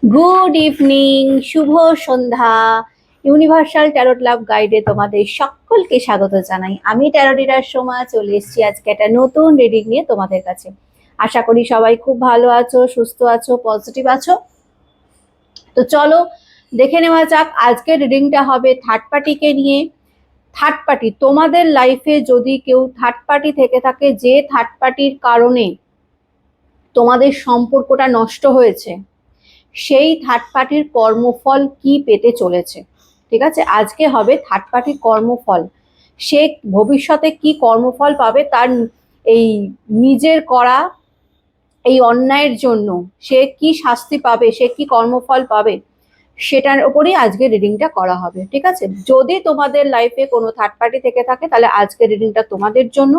Good evening, শুভ সন্ধ্যা। Universal tarot লাভ গাইডে তোমাদের সকলকে স্বাগত জানাই। আমি ট্যারো রিডার সোমা চলে এসেছি আজকে একটা নতুন রিডিং নিয়ে তোমাদের কাছে। আশা করি সবাই খুব ভালো আছো, সুস্থ আছো, পজিটিভ আছো। তো চলো দেখে নেওয়া যাক। আজকের রিডিংটা হবে থার্ড পার্টিকে নিয়ে। থার্ড পার্টি, তোমাদের লাইফে যদি কেউ থার্ড পার্টি থেকে থাকে, যে থার্ড পার্টির কারণে তোমাদের সম্পর্কটা নষ্ট হয়েছে, সেই থার্ড পার্টির কর্মফল কি পেতে চলেছে। ঠিক আছে, আজকে হবে থার্ড পার্টির কর্মফল। সে ভবিষ্যতে কি কর্মফল পাবে, তার এই নিজের করা এই অন্যায়ের জন্য সে কি শাস্তি পাবে, সে কি কর্মফল পাবে, সেটার উপরেই আজকে রিডিংটা করা হবে। ঠিক আছে, যদি তোমাদের লাইফে কোনো থার্ড পার্টি থেকে থাকে তাহলে আজকে রিডিংটা তোমাদের জন্য।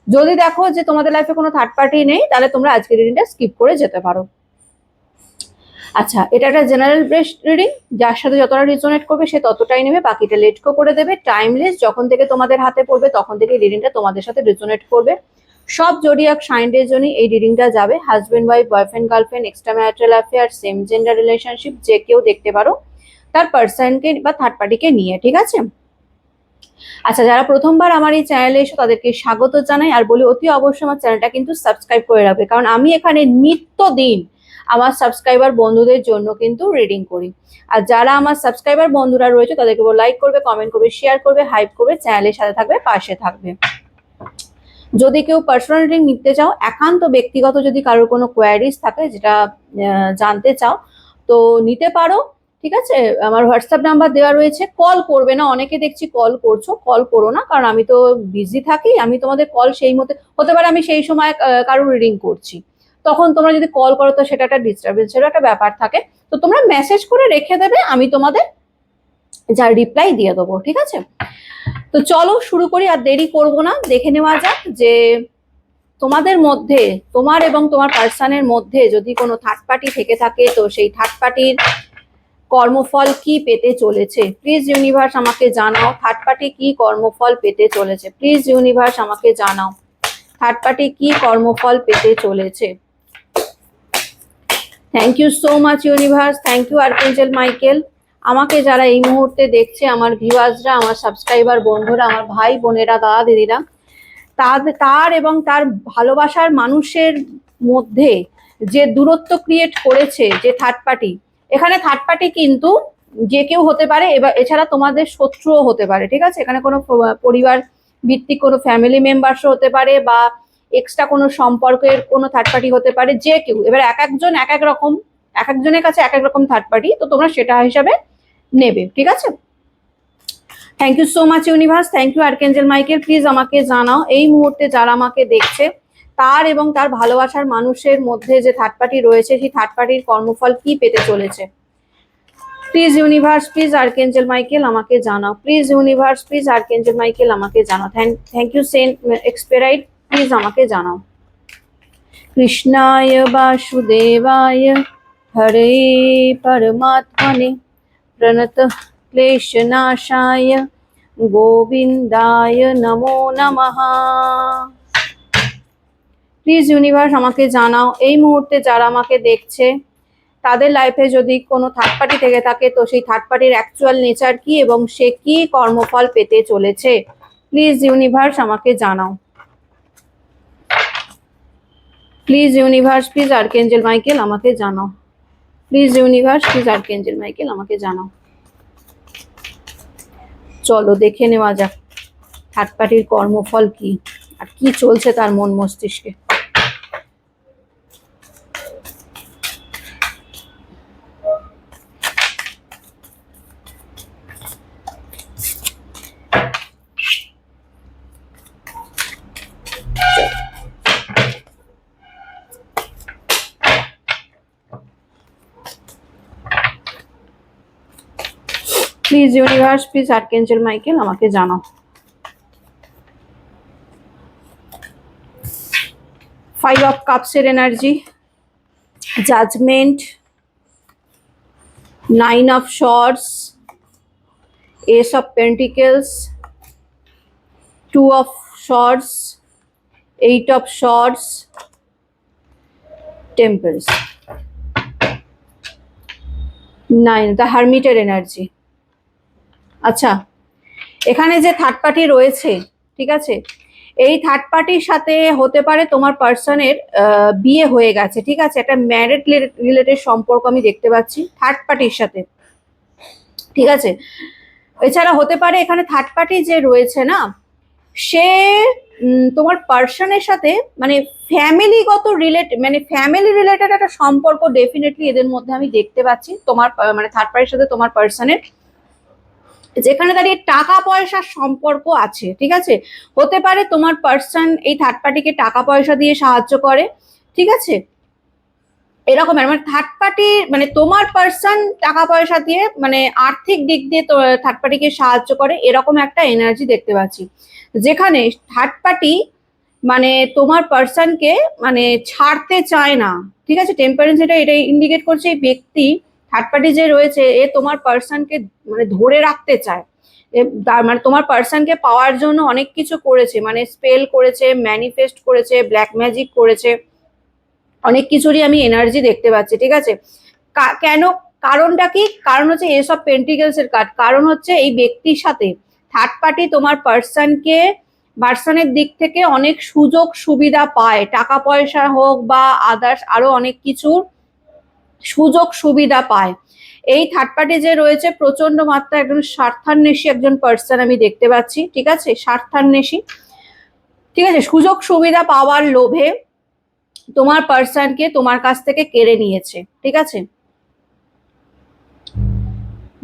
যদি দেখো যে তোমাদের লাইফে কোনো থার্ড পার্টি নেই, তাহলে তোমরা আজকে রিডিংটা স্কিপ করে যেতে পারো। আচ্ছা, এটা একটা জেনারেল বেস্ট রিডিং, যার সাথে যতটা রিজোনেট করবে সে ততটাই নেবে, বাকিটা লেটকো করে দেবে। টাইমলেস, যখন থেকে তোমাদের হাতে পড়বে তখন থেকে রিডিংটা তোমাদের সাথে রিজোনেট করবে। সব জোডিয়াক সাইনের জন্যই এই রিডিংটা যাবে। Husband wife, boyfriend girlfriend, extra marital affair, same gender relationship, যে কেউ দেখতে পারো তার পার্সনকে বা থার্ড পার্টিকে নিয়ে। ঠিক আছে, আচ্ছা, যারা প্রথমবার আমার এই চ্যানেলে এসো তাদেরকে স্বাগত জানাই, আর বলি অতি অবশ্যই আমার চ্যানেলটা কিন্তু সাবস্ক্রাইব করে রাখবে, কারণ আমি এখানে নিত্যদিন আমার সাবস্ক্রাইবার বন্ধুদের জন্য কিন্তু রিডিং করি। আর যারা আমার সাবস্ক্রাইবার বন্ধুরা রয়েছে তাদেরকে লাইক করবে, কমেন্ট করবে, শেয়ার করবে, হাইপ করবে, চ্যানেলের সাথে থাকবে, পাশে থাকবে। যদি কেউ পার্সোনাল রিডিং নিতে চাও, একান্ত ব্যক্তিগত যদি কারোর কোনো কোয়ারিজ থাকে যেটা জানতে চাও, তো নিতে পারো। ঠিক আছে, আমার হোয়াটসঅ্যাপ নাম্বার দেওয়া রয়েছে। কল করবে না, অনেকে দেখছি কল করছো, কল করো না, কারণ আমি তো বিজি থাকি। আমি তোমাদের কল সেই মতো হতে পারে আমি সেই সময় কারোর রিডিং করছি, তখন তোমরা যদি কল করো তো সেটা একটা ডিস্টার্বেন্সের একটা ব্যাপার থাকে। তো তোমরা মেসেজ করে রেখে দেবে, আমি তোমাদের যার রিপ্লাই দিয়ে দেবো। ঠিক আছে, তো চলো শুরু করি, আর দেরি করব না। দেখে নেওয়া যাক যে তোমাদের মধ্যে, তোমার এবং তোমার পার্সনের মধ্যে যদি কোনো থার্ড পার্টি থেকে থাকে, তো সেই থার্ড পার্টির কর্মফল কি পেতে চলেছে। প্লিজ ইউনিভার্স আমাকে জানাও, থার্ড পার্টি কি কর্মফল পেতে চলেছে। প্লিজ ইউনিভার্স আমাকে জানাও, থার্ড পার্টি কি কর্মফল পেতে চলেছে। Thank you so much universe, thank you archangel Michael. আমাকে যারা এই মুহূর্তে দেখছে, আমার ভিউয়ার্সরা, আমার সাবস্ক্রাইবার বন্ধুরা, আমার ভাই বোনেরা, দাদা দিদিরা, তার এবং তার ভালোবাসার মানুষের মধ্যে যে দূরত্ব ক্রিয়েট করেছে যে থার্ড পার্টি, এখানে থার্ড পার্টি কিন্তু যে কেউ হতে পারে, এবার এছাড়া তোমাদের শত্রুও হতে পারে। ঠিক আছে, এখানে কোনো পরিবার ভিত্তিক কোনো ফ্যামিলি মেম্বার্সও হতে পারে, বা এক্সট্রা কোনো সম্পর্কের কোনো থার্ড পার্টি হতে পারে, যে কেউ। এবার এক একজন এক এক রকম, এক একজনের কাছে এক এক রকম থার্ড পার্টি, তো তোমরা সেটা হিসাবে নেবে। ঠিক আছে, thank you so much universe, thank you archangel Michael. Please আমাকে জানাও এই মুহূর্তে যারা আমাকে দেখছে, তার এবং তার ভালোবাসার মানুষের মধ্যে যে থার্ড পার্টি রয়েছে, সেই থার্ড পার্টির কর্মফল কি পেতে চলেছে। Please universe, please archangel Michael আমাকে জানাও। Please universe, please archangel Michael আমাকে জানাও। থ্যাংক ইউ সেন্ট এক্সপেরাইট, প্লিজ আমাকে জানাও। কৃষ্ণায় বাসুদেবায় হরে পরমাত্মনে প্রণত ক্লেশনাশায় গোবিন্দায় নমো নমঃ। প্লিজ ইউনিভার্স আমাকে জানাও এই মুহূর্তে যারা আমাকে দেখছে, তাদের লাইফে যদি কোনো থার্ড পার্টি থেকে থাকে, তো সেই থার্ড পার্টির অ্যাকচুয়াল নেচার কি এবং সে কি কর্মফল পেতে চলেছে। প্লিজ ইউনিভার্স আমাকে জানাও। Please universe, please archangel Michael আমাকে জানাও। Please universe, please archangel Michael আমাকে জানাও। চলো দেখে নেওয়া যাক থার্ড পার্টির কর্মফল কি, আর কি চলছে তার মন মস্তিষ্কে। Please universe, please archangel Michael আমাকে জানাও। ফাইভ অফ কাপস এর energy, judgement, nine of swords, ace of pentacles, two of swords, eight of swords, temples. 9 দ্য হারমিটের এনার্জি। আচ্ছা, এখানে যে থার্ড পার্টি রয়েছে, ঠিক আছে, এই থার্ড পার্টির সাথে হতে পারে তোমার পার্সনের বিয়ে হয়ে গেছে, ঠিক আছে, একটা ম্যারেড রিলেটেড সম্পর্ক আমি দেখতে পাচ্ছি থার্ড পার্টির সাথে, ঠিক আছে। এছাড়া হতে পারে এখানে থার্ড পার্টি যে রয়েছে না, সে তোমার পার্সনের সাথে মানে ফ্যামিলিগত মানে ফ্যামিলি রিলেটেড একটা সম্পর্ক ডেফিনেটলি এদের মধ্যে আমি দেখতে পাচ্ছি তোমার মানে থার্ড পার্টির সাথে তোমার পার্সনের, যেখানে দাঁড়িয়ে টাকা পয়সার সম্পর্ক আছে, ঠিক আছে। হতে পারে তোমার পার্সন এই থার্ড পার্টিকে টাকা পয়সা দিয়ে সাহায্য করে, ঠিক আছে, এরকম মানে থার্ড পার্টি মানে তোমার পার্সন টাকা পয়সা দিয়ে মানে আর্থিক দিক দিয়ে থার্ড পার্টিকে সাহায্য করে, এরকম একটা এনার্জি দেখতে পাচ্ছি, যেখানে থার্ড পার্টি মানে তোমার পার্সনকে মানে ছাড়তে চায় না, ঠিক আছে। টেম্পারেন্স এটা ইন্ডিকেট করছে এই ব্যক্তি থার্ড পার্টি যে রয়েছে এ তোমার পার্সনকে মানে ধরে রাখতে চায়, মানে তোমার পার্সনকে পাওয়ার জন্য অনেক কিছু করেছে, মানে স্পেল করেছে, ম্যানিফেস্ট করেছে, ব্ল্যাক ম্যাজিক করেছে, অনেক কিছুরই আমি এনার্জি দেখতে পাচ্ছি, ঠিক আছে। কেন, কারণটা কি, কারণ হচ্ছে এসব পেন্টিকেলস এর কার্ড, কারণ হচ্ছে এই ব্যক্তির সাথে থার্ড পার্টি তোমার পার্সনের দিক থেকে অনেক সুযোগ সুবিধা পায়, টাকা পয়সা হোক বা আদার্স আরো অনেক কিছুর সুযোগ সুবিধা পায়। এই থার্ড পার্টি যে রয়েছে প্রচন্ড মাত্রা একজন স্বার্থান্বেষী একজন পার্সন আমি দেখতে পাচ্ছি, ঠিক আছে, স্বার্থান্বেষী, ঠিক আছে, সুযোগ সুবিধা পাওয়ার লোভে তোমার পার্সনকে তোমার কাছ থেকে কেড়ে নিয়েছে, ঠিক আছে।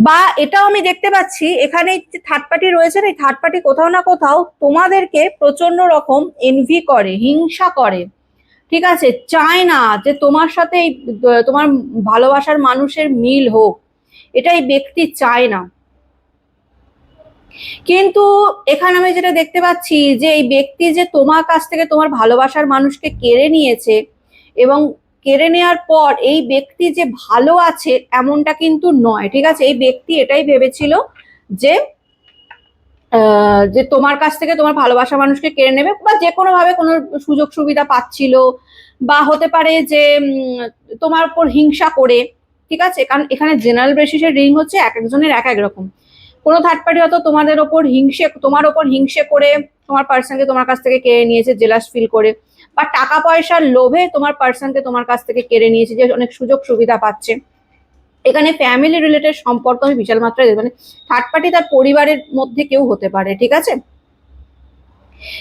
বা এটাও আমি দেখতে পাচ্ছি এখানে থার্ড পার্টি রয়েছে না, এই থার্ড পার্টি কোথাও না কোথাও তোমাদেরকে প্রচন্ড রকম এনভি করে, হিংসা করে, ঠিক আছে, চায় না যে তোমার সাথে তোমার ভালোবাসার মানুষের মিল হোক, এটা এই ব্যক্তি চায় না। কিন্তু এখানে আমি যেটা দেখতে পাচ্ছি যে এই ব্যক্তি যে তোমার কাছ থেকে তোমার ভালোবাসার মানুষকে কেড়ে নিয়েছে, এবং কেড়ে নেওয়ার পর এই ব্যক্তি যে ভালো আছে এমনটা কিন্তু নয়, ঠিক আছে। এই ব্যক্তি এটাই ভেবেছিল যে যে তোমার কাছ থেকে তোমার ভালোবাসা মানুষকে কেড়ে নেবে, বা যে কোনো ভাবে কোনো সুযোগ সুবিধা পাচ্ছিল, বা হতে পারে যে তোমার উপর হিংসা করে, ঠিক আছে, কারণ এখানে জেনারেল বেসিসের রিং হচ্ছে এক একজনের এক এক রকম। কোনো থার্ড পার্টি হয়তো তোমার ওপর হিংসে করে তোমার পার্সনকে তোমার কাছ থেকে কেড়ে নিয়েছে জেলাস ফিল করে, বা টাকা পয়সার লোভে তোমার পার্সনকে তোমার কাছ থেকে কেড়ে নিয়েছে যে অনেক সুযোগ সুবিধা পাচ্ছে। এখানে ফ্যামিলি রিলেটেড সম্পর্ক আমি বিশাল মাত্রায় মানে থার্ড পার্টি তার পরিবারের মধ্যে কেউ হতে পারে, ঠিক আছে।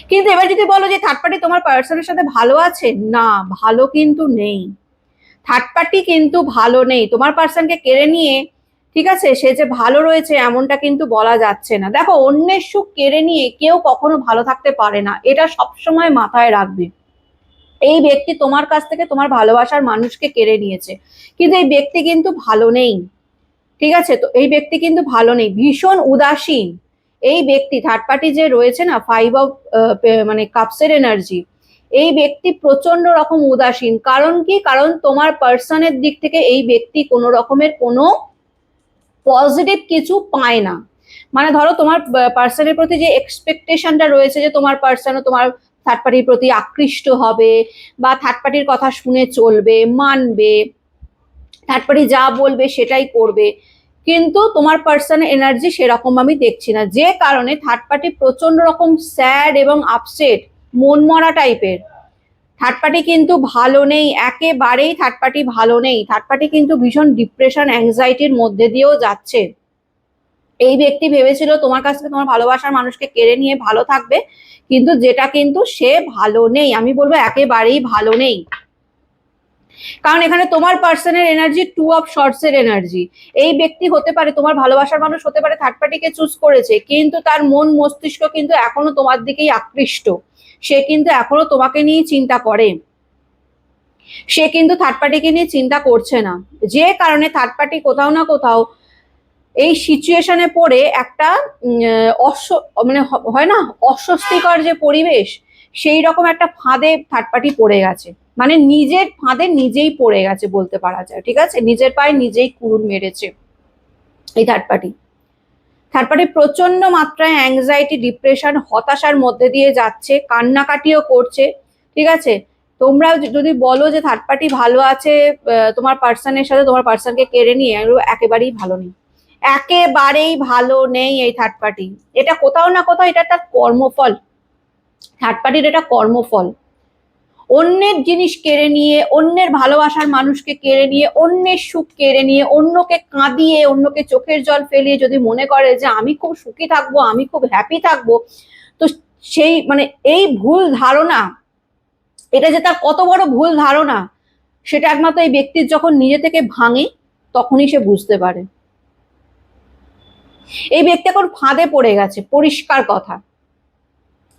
কিন্তু এবার যদি বলো যে থার্ড পার্টি তোমার পার্সনের সাথে ভালো আছে, না, ভালো কিন্তু নেই, থার্ড পার্টি কিন্তু ভালো নেই, তোমার পার্সনকে কেড়ে নিয়ে, ঠিক আছে, সে যে ভালো রয়েছে এমনটা কিন্তু বলা যাচ্ছে না। দেখো, অন্যের সুখ কেড়ে নিয়ে কেউ কখনো ভালো থাকতে পারে না, এটা সবসময় মাথায় রাখবে। এই ব্যক্তি তোমার কাছ থেকে তোমার ভালোবাসার মানুষকে কেড়ে নিয়েছে, কিন্তু এই ব্যক্তি কিন্তু ভালো নেই, ঠিক আছে। তো এই ব্যক্তি কিন্তু ভালো নেই, ভীষণ উদাসীন এই ব্যক্তি। থার্ড পার্টি যে রয়েছে না, 5 অফ মানে কাপসের এনার্জি, এই ব্যক্তি প্রচন্ড রকম উদাসীন। কারণ কি, কারণ তোমার পার্সনের দিক থেকে এই ব্যক্তি কোনো রকমের কোনো পজিটিভ কিছু পায় না। মানে ধরো তোমার পার্সনের প্রতি যে এক্সপেকটেশনটা রয়েছে যে তোমার পার্সনও তোমার থার্ড পার্টির প্রতি আকৃষ্ট হবে, বা থার্ড পার্টির কথা শুনে চলবে, মানবে, থার্ড পার্টি যা বলবে সেটাই করবে, কিন্তু তোমার পার্সনের এনার্জি সেরকম আমি দেখছি না, যে কারণে থার্ড পার্টি প্রচন্ড রকম স্যাড এবং আপসেট, মন মরা টাইপের। থার্ড পার্টি কিন্তু ভালো নেই, একেবারেই থার্ড পার্টি ভালো নেই, থার্ড পার্টি কিন্তু ভীষণ ডিপ্রেশন অ্যাংজাইটির মধ্যে দিয়েও যাচ্ছে। এই ব্যক্তি ভেবেছিল তোমার কাছ থেকে তোমার ভালোবাসার মানুষকে কেড়ে নিয়ে ভালো থাকবে, কিন্তু যেটা কিন্তু সে ভালো নেই, আমি বলবো একেবারেই ভালো নেই। কারণ এখানে তোমার পার্সনের এনার্জি 2 অফ শর্টস এর এনার্জি। এই ব্যক্তি হতে পারে তোমার ভালোবাসার মানুষ হতে পারে থার্ড পার্টিকে চুজ করেছে, কিন্তু তার মন মস্তিষ্ক কিন্তু এখনো তোমার দিকেই আকৃষ্ট, সে কিন্তু এখনো তোমাকে নিয়ে চিন্তা করে, সে কিন্তু থার্ড পার্টিকে নিয়ে চিন্তা করছে না, যে কারণে থার্ড পার্টি কোথাও না কোথাও এই সিচুয়েশনে পড়ে একটা মানে হয় না অস্বস্তিকর যে পরিবেশ, সেই রকম একটা ফাঁদে থার্ড পার্টি পড়ে গেছে, মানে নিজের ফাঁদে নিজেই পড়ে গেছে বলতে পারা যায়, ঠিক আছে, নিজের পায়ে নিজেই কুড়ুল মেরেছে এই থার্ড পার্টি। থার্ড পার্টি প্রচন্ড মাত্রায় অ্যাংজাইটি, ডিপ্রেশন, হতাশার মধ্যে দিয়ে যাচ্ছে, কান্নাকাটিও করছে, ঠিক আছে। তোমরা যদি বলো যে থার্ড পার্টি ভালো আছে তোমার পার্সনের সাথে, তোমার পার্সনকে কেড়ে নিয়ে, একেবারেই ভালো নেই, একেবারেই ভালো নেই এই থার্ড পার্টি। এটা কোথাও না কোথাও এটা একটা কর্মফল, থার্ড পার্টির এটা কর্মফল। অন্যের জিনিস কেড়ে নিয়ে, অন্যের ভালোবাসার মানুষকে কেড়ে নিয়ে, অন্যের সুখ কেড়ে নিয়ে, অন্যকে কাঁদিয়ে, অন্যকে চোখের জল ফেলিয়ে যদি মনে করে যে আমি খুব সুখী থাকবো, আমি খুব হ্যাপি থাকবো, তো সেই মানে এই ভুল ধারণা, এটা যে তার কত বড় ভুল ধারণা, সেটা একমাত্র এই ব্যক্তির যখন নিজে থেকে ভাঙে তখনই সে বুঝতে পারে। এই ব্যক্তি এখন ফাঁদে পড়ে গেছে, পরিষ্কার কথা।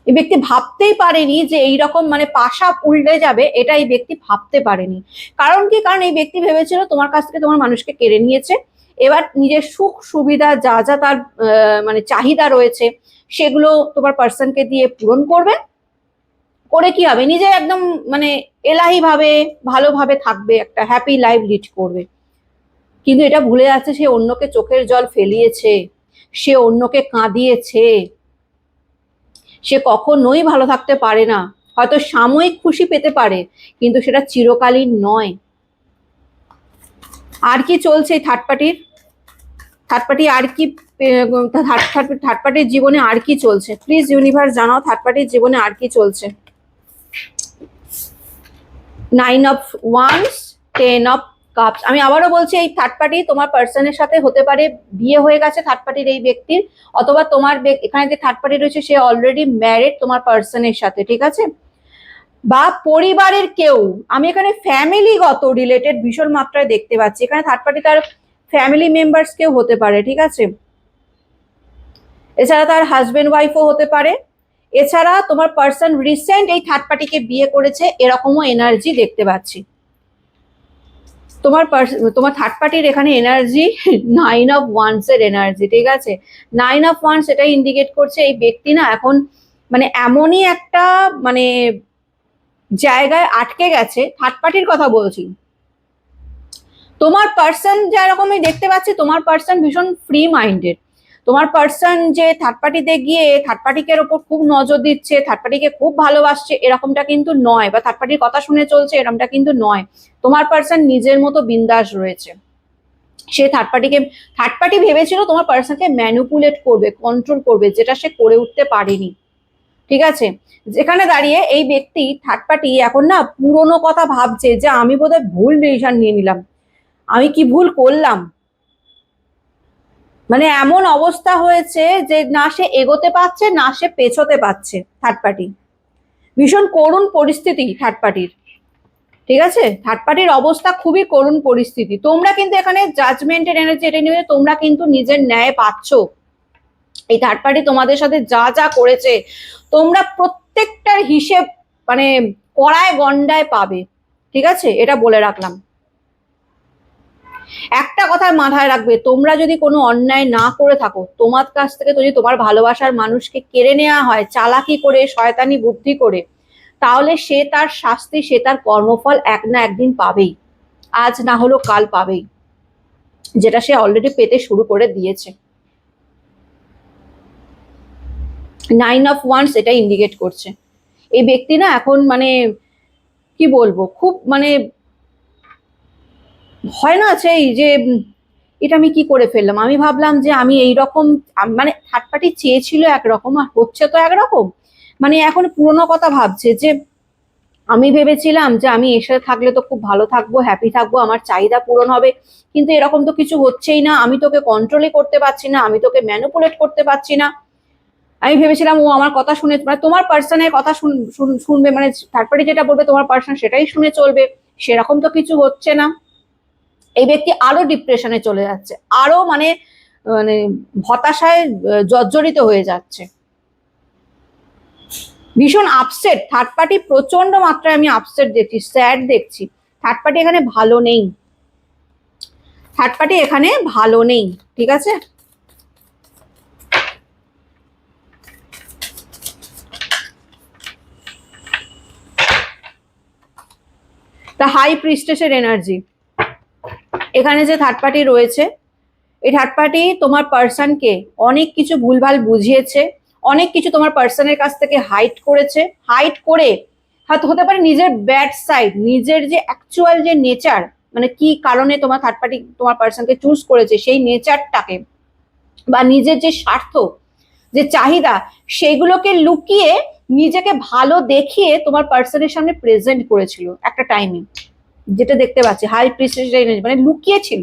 এই ব্যক্তি ভাবতেই পারেনি যে এইরকম মানে পাশা উল্টে যাবে, এটা এই ব্যক্তি ভাবতে পারেনি। কারণ কি? কারণ এই ব্যক্তি ভেবেছিল তোমার কাছ থেকে তোমার মানুষকে কেড়ে নিয়েছে, এবার নিজের সুখ সুবিধা যা যা তার মানে চাহিদা রয়েছে সেগুলো তোমার পার্সনকে দিয়ে পূরণ করবে, করে কি হবে, নিজে একদম মানে এলাহি ভাবে ভালোভাবে থাকবে, একটা হ্যাপি লাইফ লিড করবে। কিন্তু এটা ভুলে যাচ্ছে সে অন্যকে চোখের জল ফেলিয়েছে, সে অন্যকে কাঁদিয়েছে, সে কখনোই ভালো থাকতে পারে না। হয়তো সাময়িক খুশি পেতে পারে, কিন্তু সেটা চিরকালীন নয়। আর কি চলছে থার্ড পার্টির? থার্ড পার্টি আর কি, থার্ড পার্টির জীবনে আর কি চলছে? প্লিজ ইউনিভার্স জানাও থার্ড পার্টির জীবনে আর কি চলছে। 9 অফ ওয়ান্স, 10 অফ কাপস। আমি আবারও বলছি, এই থার্ড পার্টি তোমার পার্সনের সাথে হতে পারে বিয়ে হয়ে গেছে থার্ড পার্টির এই ব্যক্তির, অথবা তোমার এখানে যে থার্ড পার্টি রয়েছে সে অলরেডি ম্যারিড তোমার পার্সনের সাথে, ঠিক আছে? বা পরিবারের কেউ, আমি এখানে ফ্যামিলিগত রিলেটেড ভীষণ মাত্রায় দেখতে পাচ্ছি। এখানে থার্ড পার্টি তার ফ্যামিলি মেম্বার্স কেউ হতে পারে, ঠিক আছে? এছাড়া তার হাজবেন্ড ওয়াইফও হতে পারে। এছাড়া তোমার পার্সন রিসেন্ট এই থার্ড পার্টিকে বিয়ে করেছে, এরকমও এনার্জি দেখতে পাচ্ছি। তোমার থার্ড পার্টির এখানে এনার্জি 9 অফ ওয়ান্স এর এনার্জি, ঠিক আছে? 9 অফ ওয়ান্স এটাই ইন্ডিকেট করছে এই ব্যক্তি না এখন মানে এমনই একটা মানে জায়গায় আটকে গেছে, থার্ড পার্টির কথা বলছি। তোমার পার্সন যেরকমই দেখতে পাচ্ছি, তোমার পার্সন ভীষণ ফ্রি মাইন্ডেড। তোমার পার্সন যে থার্ড পার্টিতে গিয়ে থার্ড পার্টিকে ওপর খুব নজর দিচ্ছে, থার্ড পার্টিকে খুব ভালোবাসছে, এরকমটা কিন্তু নয়, বা থার্ড পার্টির কথা শুনে চলছে, এরকমটা কিন্তু নয়। তোমার পার্সন নিজের মতো বিন্দাস রয়েছে। সে থার্ড পার্টি ভেবেছিল তোমার পার্সনকে ম্যানিপুলেট করবে, কন্ট্রোল করবে, যেটা সে করে উঠতে পারেনি, ঠিক আছে? যেখানে দাঁড়িয়ে এই ব্যক্তি থার্ড পার্টি এখন না পুরোনো কথা ভাবছে যে আমি বোধহয় ভুল ডিসিশন নিয়ে নিলাম, আমি কি ভুল করলাম। মানে এমন অবস্থা হয়েছে যে না সে এগোতে পারছে, না সে পেছোতে পারছে। থার্ড পার্টি ভীষণ করুণ পরিস্থিতি থার্ড পার্টির, ঠিক আছে? থার্ড পার্টির অবস্থা খুবই করুণ পরিস্থিতি। তোমরা কিন্তু এখানে জাজমেন্টের এনার্জি এটা নিয়ে তোমরা কিন্তু নিজের ন্যায় পাচ্ছ। এই থার্ড পার্টি তোমাদের সাথে যা যা করেছে তোমরা প্রত্যেকটার হিসেব মানে কড়ায় গন্ডায় পাবে, ঠিক আছে? এটা বলে রাখলাম। একটা কথা মাথায় রাখবে, তোমরা যদি কোনো অন্যায় না করে থাকো, তোমার কাছ থেকে যদি তোমার ভালোবাসার মানুষকে কেড়ে নেওয়া হয় চালাকি করে, শয়তানি বুদ্ধি করে, তাহলে সে তার শাস্তি, সে তার কর্মফল এক না একদিন পাবেই, আজ না হলেও কাল পাবেই, যেটা সে অলরেডি পেতে শুরু করে দিয়েছে। 9 অফ ওয়ান্স এটা ইন্ডিকেট করছে এই ব্যক্তি না এখন মানে কি বলবো, খুব মানে হয় না সেই যে এটা আমি কি করে ফেললাম, আমি ভাবলাম যে আমি এইরকম, মানে থার্ড পার্টি চেয়েছিল একরকম আর হচ্ছে তো একরকম। মানে এখন পুরোনো কথা ভাবছে যে আমি ভেবেছিলাম যে আমি এর সাথে থাকলে তো খুব ভালো থাকবো, হ্যাপি থাকবো, আমার চাহিদা পূরণ হবে, কিন্তু এরকম তো কিছু হচ্ছেই না, আমি তোকে কন্ট্রোলই করতে পারছি না, আমি তোকে ম্যানিপুলেট করতে পারছি না। আমি ভেবেছিলাম ও আমার কথা শুনে, মানে তোমার পার্সনের কথা শুনবে, মানে থার্ড পার্টি যেটা বলবে তোমার পার্সন সেটাই শুনে চলবে, সেরকম তো কিছু হচ্ছে না। এই ব্যক্তি আরো ডিপ্রেশনে চলে যাচ্ছে, আরো মানে মানে হতাশায় জর্জরিত হয়ে যাচ্ছে, ভীষণ আপসেট। থার্ড পার্টি প্রচন্ড মাত্রায় আমি আপসেট দেখছি, স্যাড দেখছি। থার্ড পার্টি এখানে ভালো নেই, থার্ড পার্টি এখানে ভালো নেই, ঠিক আছে? তা হাই প্রিস্টেসের এনার্জি এখানে যে থার্ড পার্টি রয়েছে, এই থার্ড পার্টি তোমার পার্সনকে অনেক কিছু ভুলভাল বুঝিয়েছে, অনেক কিছু তোমার পার্সনের কাছ থেকে হাইড করেছে, হাইড করে হয়তো হতে পারে নিজের ব্যাড সাইড, নিজের যে অ্যাকচুয়াল যে নেচার, মানে কি কারণে তোমার থার্ড পার্টি তোমার পার্সনকে চুজ করেছে সেই নেচারটাকে, বা নিজের যে স্বার্থ, যে চাহিদা, সেগুলোকে লুকিয়ে নিজেকে ভালো দেখিয়ে তোমার পার্সনের সামনে প্রেজেন্ট করেছিল একটা টাইমে, যেটা দেখতে পাচ্ছি হাই প্রিস্টেস এনার্জি, মানে লুকিয়ে ছিল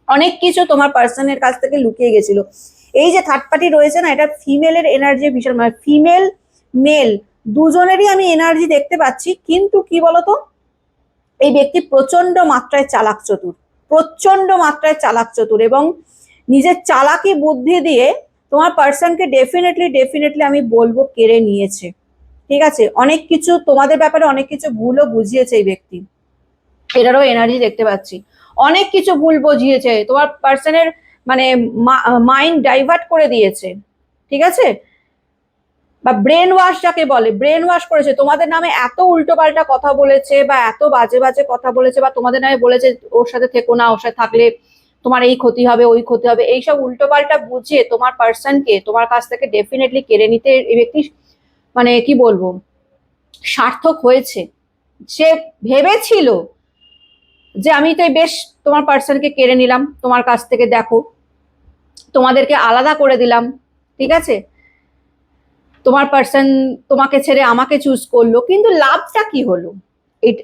অনেক কিছু তোমার পার্সনের কাছ থেকে লুকিয়ে গেছিল। এই যে থার্ড পার্টি রয়েছে না, এটা ফিমেলের এনার্জি ভীষণ, মানে ফিমেল মেল দুজনেরই আমি এনার্জি দেখতে পাচ্ছি। কিন্তু কি বলতো, এই ব্যক্তি প্রচন্ড মাত্রায় চালাক চতুর, প্রচন্ড মাত্রায় চালাক চতুর, এবং নিজের চালাকি বুদ্ধি দিয়ে তোমার পার্সনকে ডেফিনেটলি ডেফিনেটলি আমি বলবো কেড়ে নিয়েছে। ঠিক আছে, অনেক কিছু তোমাদের ব্যাপারে অনেক কিছু ভুলও বুঝিয়েছে এই ব্যক্তি, এটারও এনার্জি দেখতে পাচ্ছি। অনেক কিছু ভুল বুঝিয়েছে তোমার পার্সনের, মানে মাইন্ড ডাইভার্ট করে দিয়েছে। ঠিক আছে, বা ব্রেন ওয়াশ যাকে বলে, ব্রেন ওয়াশ করেছে, তোমাদের নামে এত উল্টো পাল্টা কথা বলেছে, বা এত বাজে বাজে কথা বলেছে, বা তোমাদের নামে বলেছে ওর সাথে থেকো না, ওর সাথে থাকলে তোমার এই ক্ষতি হবে ওই ক্ষতি হবে, এইসব উল্টো পাল্টা বুঝিয়ে তোমার পার্সনকে তোমার কাছ থেকে ডেফিনেটলি কেড়ে নিতে এই ব্যক্তি, মানে কি বলবো, সার্থক হয়েছে। সে ভেবেছিল যে আমি তো বেশ তোমার পার্সনকে কেড়ে নিলাম তোমার কাছ থেকে, দেখো তোমাদেরকে আলাদা করে দিলাম, ঠিক আছে, তোমার পার্সন তোমাকে ছেড়ে আমাকে চুজ করলো, কিন্তু লাভটা কি হলো?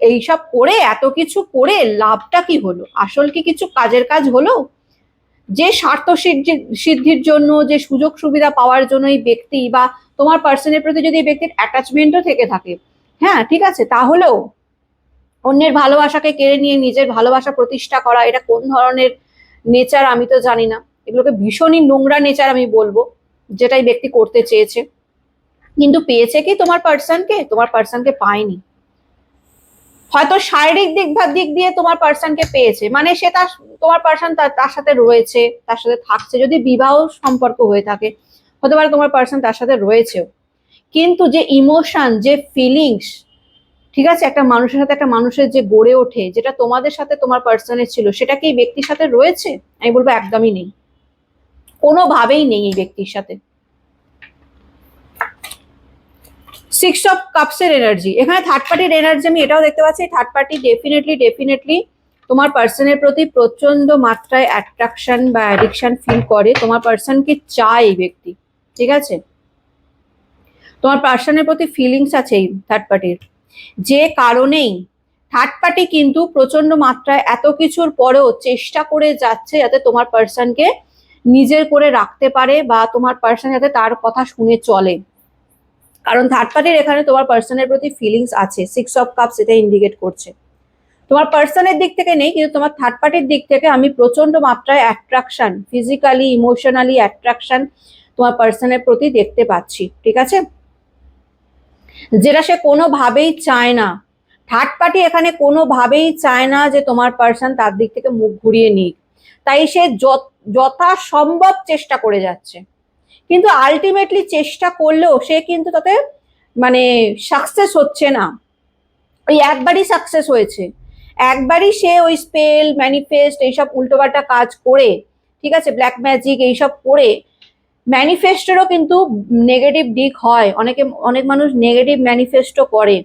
এইসব করে, এত কিছু করে লাভটা কি হলো? আসল কি কিছু কাজের কাজ হলো? যে স্বার্থ সিদ্ধির জন্য, যে সুযোগ সুবিধা পাওয়ার জন্য এই ব্যক্তি, বা তোমার পার্সনের প্রতি যদি এই ব্যক্তির অ্যাটাচমেন্টও থেকে থাকে, হ্যাঁ ঠিক আছে, তাহলেও অন্যের ভালোবাসাকে কেড়ে নিয়ে নিজের ভালোবাসা প্রতিষ্ঠা করা, এটা কোন ধরনের নেচার আমি তো জানি না। এগুলোকে ভীষণই নোংরা নেচার আমি বলবো, যেটাই ব্যক্তি করতে চেয়েছে। কিন্তু পেয়েছে কি তোমার পার্সনকে? তোমার পার্সনকে পায়নি। হয়তো শারীরিক দিক দিয়ে তোমার পার্সনকে পেয়েছে, মানে সে তার, তোমার পার্সন তার সাথে রয়েছে, তার সাথে থাকছে, যদি বিবাহ সম্পর্ক হয়ে থাকে হতে পারে তোমার পার্সন তার সাথে রয়েছেও, কিন্তু যে ইমোশন, যে ফিলিংস, ঠিক আছে, একটা মানুষের সাথে একটা মানুষের যে গড়ে ওঠে, যেটা তোমাদের সাথে তোমার পার্সনের ছিল, সেটা কি এই ব্যক্তির সাথে রয়েছে? আমি বলবো একদমই নেই, কোনোভাবেই নেই এই ব্যক্তির সাথে। সিক্স অফ কাপস এর এনার্জি, এখানে থার্ড পার্টির এনার্জি আমি এটাও দেখতে পাচ্ছি। থার্ড পার্টি ডেফিনেটলি ডেফিনেটলি তোমার পার্সনের প্রতি প্রচন্ড মাত্রায় অ্যাট্রাকশন বা অ্যাডিকশন ফিল করে, তোমার পার্সনকে চায় এই ব্যক্তি, ঠিক আছে, তোমার পার্সনের প্রতি ফিলিংস আছে এই থার্ড পার্টির, যে কারণেই থার্ড পার্টি কিন্তু প্রচন্ড মাত্রায় এত কিছুর পরেও চেষ্টা করে যাচ্ছে যাতে তোমার পার্সনকে নিজের করে রাখতে পারে, বা তোমার পার্সন যাতে তার কথা শুনে চলে, কারণ থার্ড পার্টির এখানে তোমার পার্সনের প্রতি ফিলিংস আছে। সিক্স অফ কাপস এটা ইন্ডিকেট করছে। তোমার পার্সনের দিক থেকে নেই, কিন্তু তোমার থার্ড পার্টির দিক থেকে আমি প্রচন্ড মাত্রায় অ্যাট্রাকশন, ফিজিক্যালি ইমোশনালি অ্যাট্রাকশন তোমার পার্সনের প্রতি দেখতে পাচ্ছি, ঠিক আছে, যেটা সে কোনোভাবেই চায় না। থার্ড পার্টি এখানে কোনোভাবেই চায় না যে তোমার পার্সন তার দিক থেকে মুখ ঘুরিয়ে নিক, তাই সে যথাসম্ভব চেষ্টা করে যাচ্ছে, কিন্তু আলটিমেটলি চেষ্টা করলেও সে কিন্তু তাতে, মানে সাকসেস হচ্ছে না। ওই একবারই সাকসেস হয়েছে, একবারই সে ওই স্পেল ম্যানিফেস্ট এইসব উল্টোপাল্টা কাজ করে, ঠিক আছে, ব্ল্যাক ম্যাজিক এইসব করে, ম্যানিফেস্টেরও কিন্তু নেগেটিভ দিক হয়, অনেক মানুষ নেগেটিভ ম্যানিফেস্টও করে,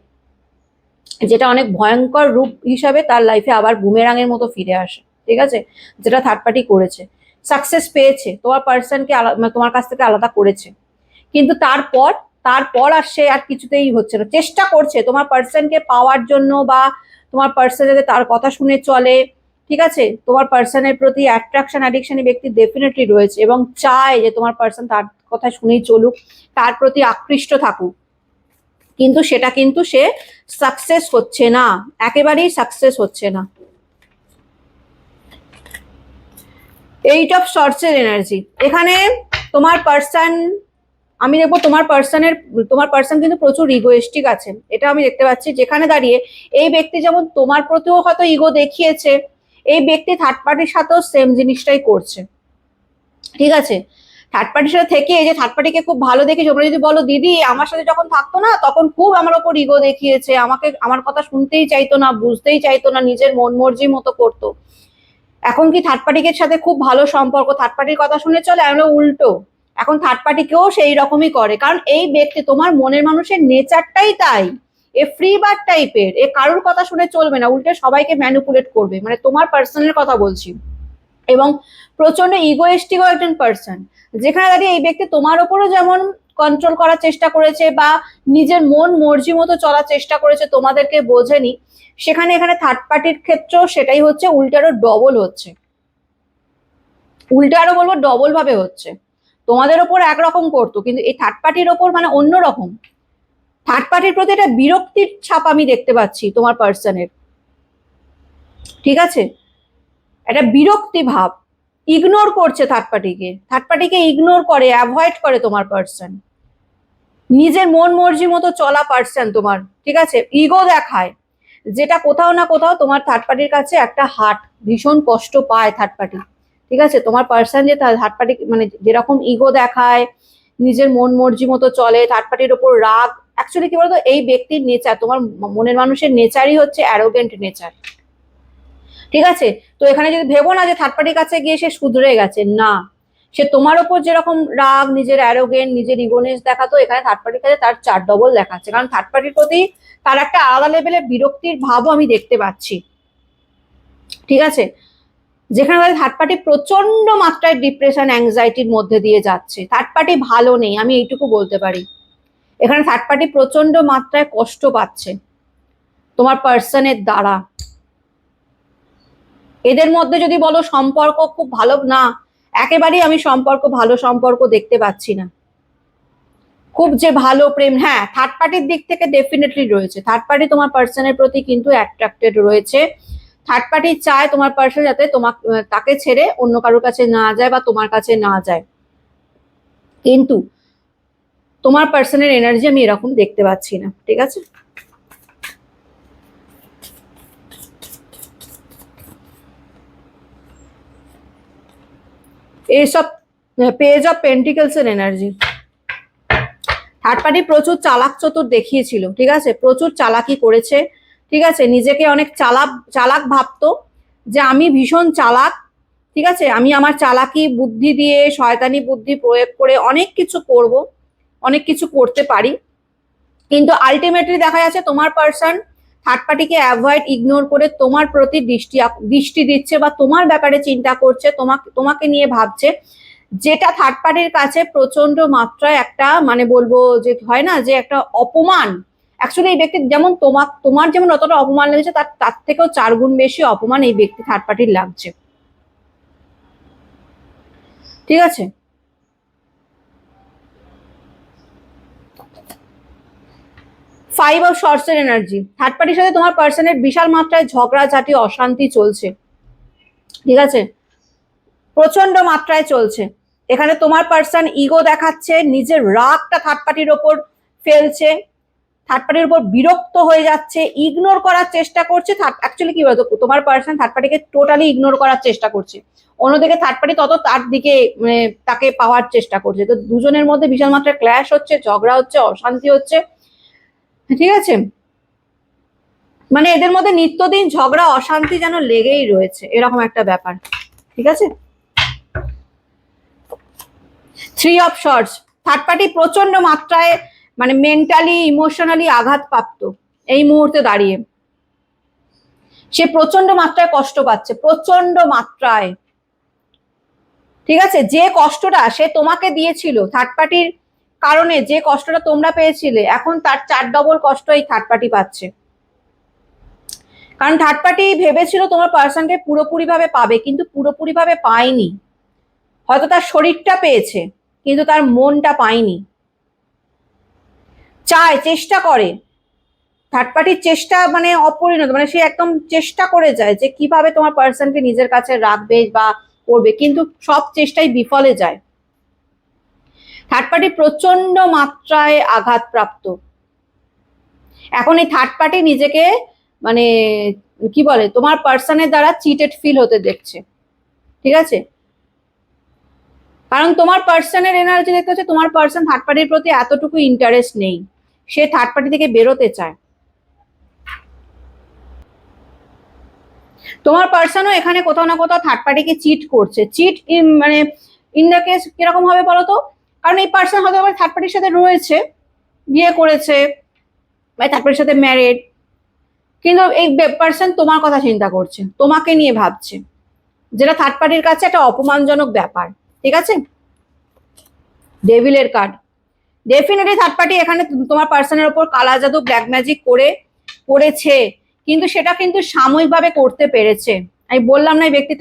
যেটা অনেক ভয়ঙ্কর রূপ হিসাবে তার লাইফে আবার বুমেরাঙের মতো ফিরে আসে, ঠিক আছে, যেটা থার্ড পার্টি করেছে। সাকসেস পেয়েছে, তোমার পার্সনকে তোমার কাছ থেকে আলাদা করেছে, কিন্তু তারপর তারপর আর সে আর কিছুতেই হচ্ছে না, চেষ্টা করছে তোমার পার্সনকে পাওয়ার জন্য, বা তোমার পার্সন যাতে তার কথা শুনে চলে, ঠিক আছে, তোমার পার্সনের প্রতি অ্যাট্রাকশন অ্যাডিকশন ব্যক্তি ডেফিনেটলি রয়েছে, এবং চায় যে তোমার পার্সন তার কথা শুনেই চলুক, তার প্রতি আকৃষ্ট থাকুক, কিন্তু সেটা কিন্তু সে সাকসেস হচ্ছে না, একেবারেই সাকসেস হচ্ছে না। এইট অফ সর্টসের এনার্জি, এখানে তোমার পার্সন, আমি দেখবো তোমার পার্সন কিন্তু প্রচুর ইগোয়েস্টিক আছে, এটা আমি দেখতে পাচ্ছি, যেখানে দাঁড়িয়ে এই ব্যক্তি যেমন তোমার প্রতিও হয়তো ইগো দেখিয়েছে, এই ব্যক্তি থার্ড পার্টির সাথেও সেম জিনিসটাই করছে, ঠিক আছে, থার্ড পার্টির সাথে থেকে এই যে থার্ড পার্টিকে খুব ভালো দেখে, তোমরা যদি বলো দিদি আমার সাথে যখন থাকতো না তখন খুব আমার ওপর ইগো দেখিয়েছে, আমাকে আমার কথা শুনতেই চাইতো না, বুঝতেই চাইতো না, নিজের মন মর্জি মতো করতো, এখন কি থার্ড পার্টির সাথে খুব ভালো সম্পর্ক, থার্ড পার্টির কথা শুনে চলে? আমরা উল্টো, এখন থার্ড পার্টিকেও সেই রকমই করে, কারণ এই ব্যক্তি তোমার মনের মানুষের নেচারটাই তাই, এ ফ্রি বার্ড টাইপের, এ কারোর কথা শুনে চলবে না, উল্টে সবাইকে ম্যানিপুলেট করবে, মানে তোমার পার্সনের কথা বলছি। এবং প্রচন্ড ইগোয়েস্টিক একজন পার্সন, যেখানে দাঁড়িয়ে এই ব্যক্তি তোমার ওপরও যেমন কন্ট্রোল করার চেষ্টা করেছে বা নিজের মন মর্জি মতো চলার চেষ্টা করেছে, তোমাদেরকে বোঝেনি, সেখানে এখানে থার্ড পার্টির ক্ষেত্রেও সেটাই হচ্ছে, উল্টারও ডবল হচ্ছে, উল্টা আরো বলবো ডবল ভাবে হচ্ছে। তোমাদের ওপর একরকম করতো, কিন্তু এই থার্ড পার্টির ওপর মানে অন্যরকম। থার্ড পার্টির প্রতি একটা বিরক্তির ছাপ আমি দেখতে পাচ্ছি তোমার পার্সনের, ঠিক আছে, একটা বিরক্তি ভাব, ইগনোর করছে থার্ড পার্টিকে, থার্ড পার্টিকে ইগনোর করে, অ্যাভয়েড করে তোমার পার্সন, নিজের মন মর্জি মতো চলা পার্সন তোমার, ঠিক আছে, ইগো দেখায়, যেটা কোথাও না কোথাও তোমার থার্ড পার্টির কাছে একটা হার্ট ভীষণ কষ্ট পায় থার্ড পার্টি, ঠিক আছে। তোমার পার্সন যে থার্ড পার্টি মানে যেরকম ইগো দেখায়, নিজের মন মর্জি মতো চলে, থার্ড পার্টির ওপর রাগ, অ্যাকচুয়ালি কি বলতো, এই ব্যক্তির নেচার, তোমার মনের মানুষের নেচারই হচ্ছে অ্যারোগেন্ট নেচার, ঠিক আছে। তো এখানে যদি ভেবো না যে থার্ড পার্টির কাছে গিয়ে সে শুধরে গেছে, না, সে তোমার ওপর যেরকম রাগ, নিজের অ্যারোগেন্ট, নিজের ইগোনেস দেখাতো, এখানে থার্ড পার্টির কাছে তার 4 ডবল দেখাচ্ছে, কারণ থার্ড পার্টির প্রতি তার একটা আলাদা লেভেলের বিরক্তির ভাবও আমি দেখতে পাচ্ছি, ঠিক আছে। যেখানে থার্ড পার্টি প্রচন্ড মাত্রায় ডিপ্রেশন অ্যাংজাইটির মধ্যে দিয়ে যাচ্ছে, থার্ড পার্টি ভালো নেই, আমি এইটুকু বলতে পারি। এখানে থার্ড পার্টি প্রচন্ড মাত্রায় কষ্ট পাচ্ছে তোমার পার্সনের দ্বারা। এদের মধ্যে যদি বলো সম্পর্ক খুব ভালো না, একেবারেই আমি ভালো সম্পর্ক দেখতে পাচ্ছি না, খুব যে ভালো প্রেম, হ্যাঁ থার্ড পার্টির দিক থেকে ডেফিনেটলি রয়েছে, থার্ড পার্টি তোমার পার্সনের প্রতি কিন্তু অ্যাট্রাক্টেড রয়েছে, থার্ড পার্টি চায় তোমার পার্সন যাতে তাকে ছেড়ে অন্য কারোর কাছে না যায় বা তোমার কাছে না যায়, কিন্তু তোমার পার্সনের এনার্জি আমি এরকম দেখতে পাচ্ছি না, ঠিক আছে। এইসব পেজ অফ পেন্টিকলস এর এনার্জি, থার্ড পার্টি প্রচুর চালাক চতুর দেখিয়েছিল, ঠিক আছে, প্রচুর চালাকি করেছে, ঠিক আছে, নিজেকে অনেক চালাক ভাবতো, যে আমি ভীষণ চালাক, ঠিক আছে, আমি আমার চালাকি বুদ্ধি দিয়ে, শয়তানি বুদ্ধি প্রয়োগ করে অনেক কিছু করব, অনেক কিছু করতে পারি, কিন্তু আলটিমেটলি দেখা যাচ্ছে তোমার পার্সন থার্ড পার্টিকে অ্যাভয়েড, ইগনোর করে তোমার প্রতি দৃষ্টি দিচ্ছে বা তোমার ব্যাপারে চিন্তা করছে, তোমাকে নিয়ে ভাবছে, যেটা থার্ড পার্টির কাছে প্রচন্ড মাত্রায় একটা মানে বলবো যে হয় না যে একটা অপমান। অ্যাকচুয়ালি এই ব্যক্তি যেমন তোমার যেমন অতটা অপমান লেগেছে, তার থেকেও 4 গুণ বেশি অপমান এই ব্যক্তি থার্ড পার্টির লাগছে, ঠিক আছে। ফাইভ অফ শর্টস এর এনার্জি, থার্ড পার্টির সাথে তোমার পার্সনের বিশাল মাত্রায় ঝগড়াঝাটি অশান্তি চলছে, ঠিক আছে, প্রচন্ড মাত্রায় চলছে। এখানে তোমার পার্সন ইগো দেখাচ্ছে, নিজের রাগটা থার্ড পার্টির ওপর ফেলছে, থার্ড পার্টির উপর বিরক্ত হয়ে যাচ্ছে, ইগনোর করার চেষ্টা করছে, অ্যাকচুয়ালি কি বলতো তোমার পার্সন থার্ড পার্টিকে টোটালি ইগনোর করার চেষ্টা করছে, অন্যদিকে থার্ড পার্টি তত তার দিকে মানে তাকে পাওয়ার চেষ্টা করছে, তো দুজনের মধ্যে বিশাল মাত্রায় ক্ল্যাশ হচ্ছে, ঝগড়া হচ্ছে, অশান্তি হচ্ছে, ঠিক আছে, মানে এদের মধ্যে নিত্যদিন ঝগড়া অশান্তি যেন লেগেই রয়েছে, এরকম একটা ব্যাপার, ঠিক আছে। 3 অফ শর্টস, থার্ড পার্টি প্রচন্ড মাত্রায় মানে মেন্টালি ইমোশনালি আঘাতপ্রাপ্ত এই মুহূর্তে দাঁড়িয়ে, সে প্রচন্ড মাত্রায় কষ্ট পাচ্ছে, প্রচন্ড মাত্রায়, ঠিক আছে, যে কষ্টটা সে তোমাকে দিয়েছিল থার্ড পার্টির কারণে, যে কষ্টটা তোমরা পেয়েছিলে, এখন তার 4 ডবল কষ্ট এই থার্ড পার্টি পাচ্ছে, কারণ থার্ড পার্টি ভেবেছিল তোমার পার্সনকে পুরোপুরি ভাবে পাবে, কিন্তু পুরোপুরি ভাবে পায়নি, হয়তো তার শরীরটা পেয়েছে কিন্তু তার মনটা পায়নি, চায়, চেষ্টা করে, থার্ড পার্টির চেষ্টা মানে অপরিণত, মানে সে একদম চেষ্টা করে যায় যে কিভাবে তোমার পার্সনকে নিজের কাছে রাখবে বা করবে, কিন্তু সব চেষ্টাই বিফলে যায়, থার্ড পার্টি প্রচন্ড মাত্রায় আঘাতপ্রাপ্ত, এখন এই থার্ড পার্টি নিজেকে মানে কি বলে তোমার পার্সনের দ্বারা চিটেড ফিল হতে দেখছে, ঠিক আছে, কারণ তোমার পার্সনের এনার্জি দেখতে হচ্ছে তোমার পার্সন থার্ড পার্টির প্রতি এতটুকু ইন্টারেস্ট নেই, সে থার্ড পার্টি থেকে বেরোতে চায়, তোমার পার্সনও এখানে কোথাও না কোথাও থার্ড পার্টিকে চিট করছে, মানে ইন দ্য কেস কিরকম হবে বলো তো, কারণ এই পার্সন হয়তো থার্ড পার্টির সাথে রয়েছে, বিয়ে করেছে, মানে থার্ড পার্টির সাথে ম্যারিড, কিন্তু এই পার্সন তোমার কথা চিন্তা করছে, তোমাকে নিয়ে ভাবছে, যেটা থার্ড পার্টির কাছে একটা অপমানজনক ব্যাপার। ঠিক আছে, ডেভিলের কার্ড। ডেফিনেটলি থার্ড পার্টি এখানে তোমার পার্সনের ওপর কালা জাদু ব্ল্যাক ম্যাজিক করেছে, কিন্তু সেটা কিন্তু সাময়িকভাবে করতে পেরেছে। আমি বললাম না এই ব্যক্তি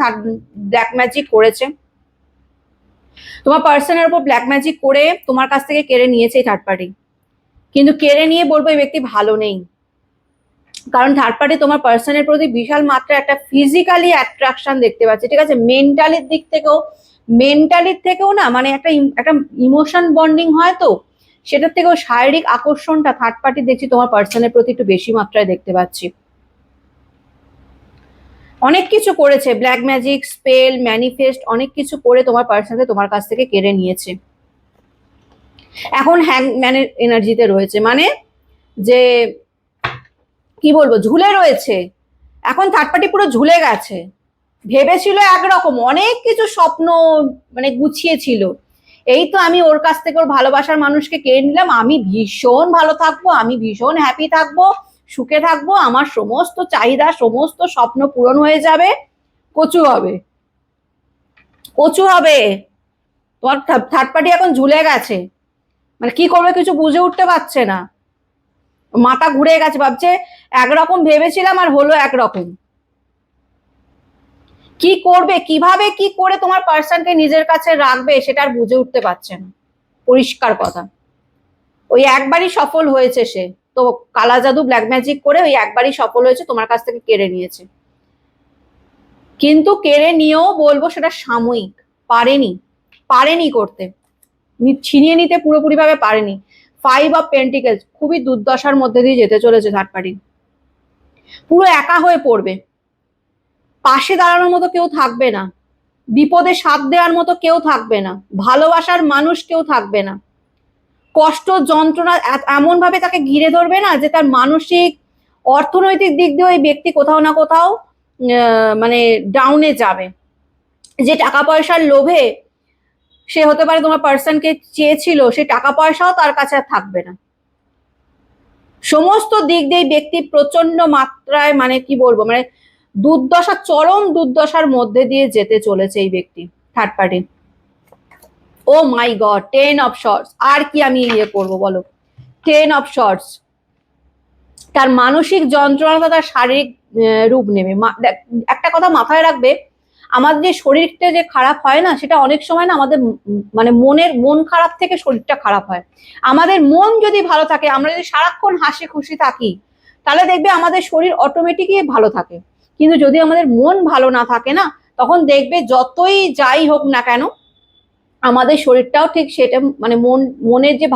ব্ল্যাক ম্যাজিক করেছে, তোমার পার্সনের ওপর ব্ল্যাক ম্যাজিক করে তোমার কাছ থেকে কেড়ে নিয়েছে এই থার্ড পার্টি। কিন্তু কেড়ে নিয়ে বলবো এই ব্যক্তি ভালো নেই, কারণ থার্ড পার্টি তোমার পার্সনের প্রতি বিশাল মাত্রায় একটা ফিজিক্যালি অ্যাট্রাকশন দেখতে পাচ্ছে। ঠিক আছে, মেন্টালির থেকেও না, মানে একটা ইমোশন বন্ডিং হয়, তো সেটার থেকেও শারীরিক আকর্ষণটা থার্ড পার্টি দেখছি তোমার পার্সনের প্রতি একটু বেশি মাত্রায় দেখতে পাচ্ছি। অনেক কিছু করেছে, ব্ল্যাক ম্যাজিক, স্পেল, ম্যানিফেস্ট, অনেক কিছু করে তোমার পার্সনকে তোমার কাছ থেকে কেড়ে নিয়েছে। এখন হ্যাংম্যানের এনার্জিতে রয়েছে, মানে যে কি বলবো, ঝুলে রয়েছে। এখন থার্ড পার্টি পুরো ঝুলে গেছে। ভেবেছিল একরকম, অনেক কিছু স্বপ্ন মানে গুছিয়েছিল, এই তো আমি ওর কাছ থেকে ওর ভালোবাসার মানুষকে কেড়ে নিলাম, আমি ভীষণ ভালো থাকবো, আমি ভীষণ হ্যাপি থাকবো, সুখে থাকবো, আমার সমস্ত চাহিদা সমস্ত স্বপ্ন পূরণ হয়ে যাবে। কচু হবে, কচু হবে। তোমার থার্ড পার্টি এখন ঝুলে গেছে, মানে কি করবে কিছু বুঝে উঠতে পারছে না, মাথা ঘুরে গেছে, ভাবছে একরকম ভেবেছিলাম আর হলো একরকম। কি করবে, কিভাবে কি করে তোমার পার্সনকে নিজের কাছে রাখবে সেটা আর বুঝে উঠতে পারছে না। পরিষ্কার কথা, ওই একবারই সফল হয়েছে সে, তো কালা জাদু ব্ল্যাক ম্যাজিক করে ওই একবারই সফল হয়েছে, তোমার কাছ থেকে কেড়ে নিয়েছে। কিন্তু কেড়ে নিয়েও বলবো সেটা সাময়িক, পারেনি করতে, ছিনিয়ে নিতে পুরোপুরি ভাবে পারেনি। 5 অফ পেন্টিকেলস খুবই দুর্দশার মধ্যে দিয়ে যেতে চলেছে থার্ড পার্টি, পুরো একা হয়ে পড়বে, পাশে দাঁড়ানোর মতো কেউ থাকবে না, বিপদে সাথ দেওয়ার মতো কেউ থাকবে না, ভালোবাসার মানুষ কেউ থাকবে না, কষ্ট যন্ত্রণা এমন ভাবে তাকে ঘিরে ধরবে না যে তার মানসিক অর্থনৈতিক দিক দিয়ে ওই ব্যক্তি কোথাও না কোথাও মানে ডাউনে যাবে। যে টাকা পয়সার লোভে সে হতে পারে তোমার পার্সনকে চেয়েছিল, সে টাকা পয়সাও তার কাছে আর থাকবে না। সমস্ত দিক দিয়ে ব্যক্তি প্রচন্ড মাত্রায়, মানে কি বলবো, মানে দুর্দশা, চরম দুর্দশার মধ্যে দিয়ে যেতে চলেছে এই ব্যক্তি third party. Oh my god, 10 of shorts, আর কি আমি ইয়ে করবো বলো। 10 অফ শর্টস, তার মানসিক যন্ত্রণা তার শারীরিক রূপ নেবে। একটা কথা মাথায় রাখবে, আমাদের যে শরীরটা যে খারাপ হয় না, সেটা অনেক সময় না আমাদের মানে মন খারাপ থেকে শরীরটা খারাপ হয়। আমাদের মন যদি ভালো থাকে, আমরা যদি সারাক্ষণ হাসি খুশি থাকি, তাহলে দেখবে আমাদের শরীর অটোমেটিকই ভালো থাকে। কিন্তু যদি আমাদের মন ভালো না থাকে না, তখন দেখবে যতই যাই হোক না কেন আমাদের শরীরটাও ঠিক সেটা, মানে মনের যে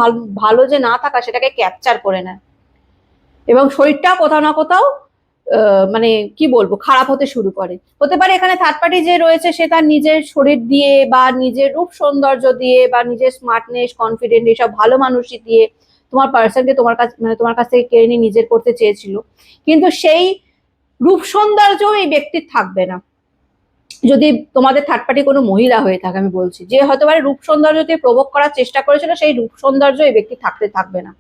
ভালো যে না থাকা সেটাকে ক্যাপচার করে নেয়, এবং শরীরটা কোথাও না কোথাও মানে কি বলবো খারাপ হতে শুরু করে। হতে পারে এখানে থার্ড পার্টি যে রয়েছে সে তার নিজের শরীর দিয়ে বা নিজের রূপ সৌন্দর্য দিয়ে বা নিজের স্মার্টনেস, কনফিডেন্ট, এসব ভালো মানুষই দিয়ে তোমার পার্সনকে তোমার কাছ থেকে কেড়ে নিয়ে নিজের করতে চেয়েছিল, কিন্তু সেই রূপ সৌন্দর্য এই ব্যক্তির থাকবে না। যদি তোমাদের থার্ড পার্টি কোনো মহিলা হয়ে থাকে, আমি বলছি, যে হয়তো পারে রূপ সৌন্দর্যতে প্রভোগ করার চেষ্টা করেছিল, সেই রূপ সৌন্দর্য এই ব্যক্তি থাকবে না।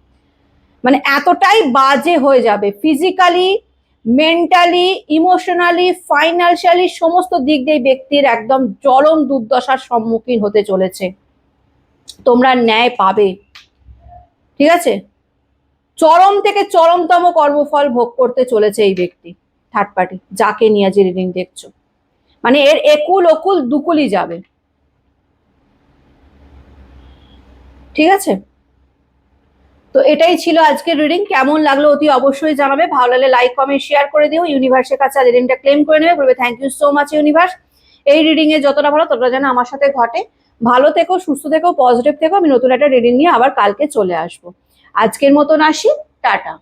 মানে এতটাই বাজে হয়ে যাবে, ফিজিক্যালি, মেন্টালি, ইমোশনালি, ফাইন্যান্সিয়ালি, সমস্ত দিক দিয়ে ব্যক্তির একদম চরম দুর্দশার সম্মুখীন হতে চলেছে। তোমরা ন্যায় পাবে, ঠিক আছে, চরম থেকে চরমতম কর্মফল ভোগ করতে চলেছে এই ব্যক্তি থার্ড পার্টি, যাকে নিয়ে যে রিডিং দেখছো, মানে এর একুল ওকুল দুকুলই যাবে। ঠিক আছে, তো এটাই ছিল আজকের রিডিং। কেমন লাগলো অতি অবশ্যই জানাবে, ভালো লাগলে লাইক কমেন্ট শেয়ার করে দিও, ইউনিভার্সের কাছে রিডিংটা ক্লেম করে নেবে, বলবে thank you so much universe, এই রিডিং এ যতটা ভালো ততটা যেন আমার সাথে ঘটে। ভালো থেকো, সুস্থ থেকো, পজিটিভ থেকো। আমি নতুন একটা রিডিং নিয়ে আবার কালকে চলে আসবো। আজকের মতন আসি, টাটা।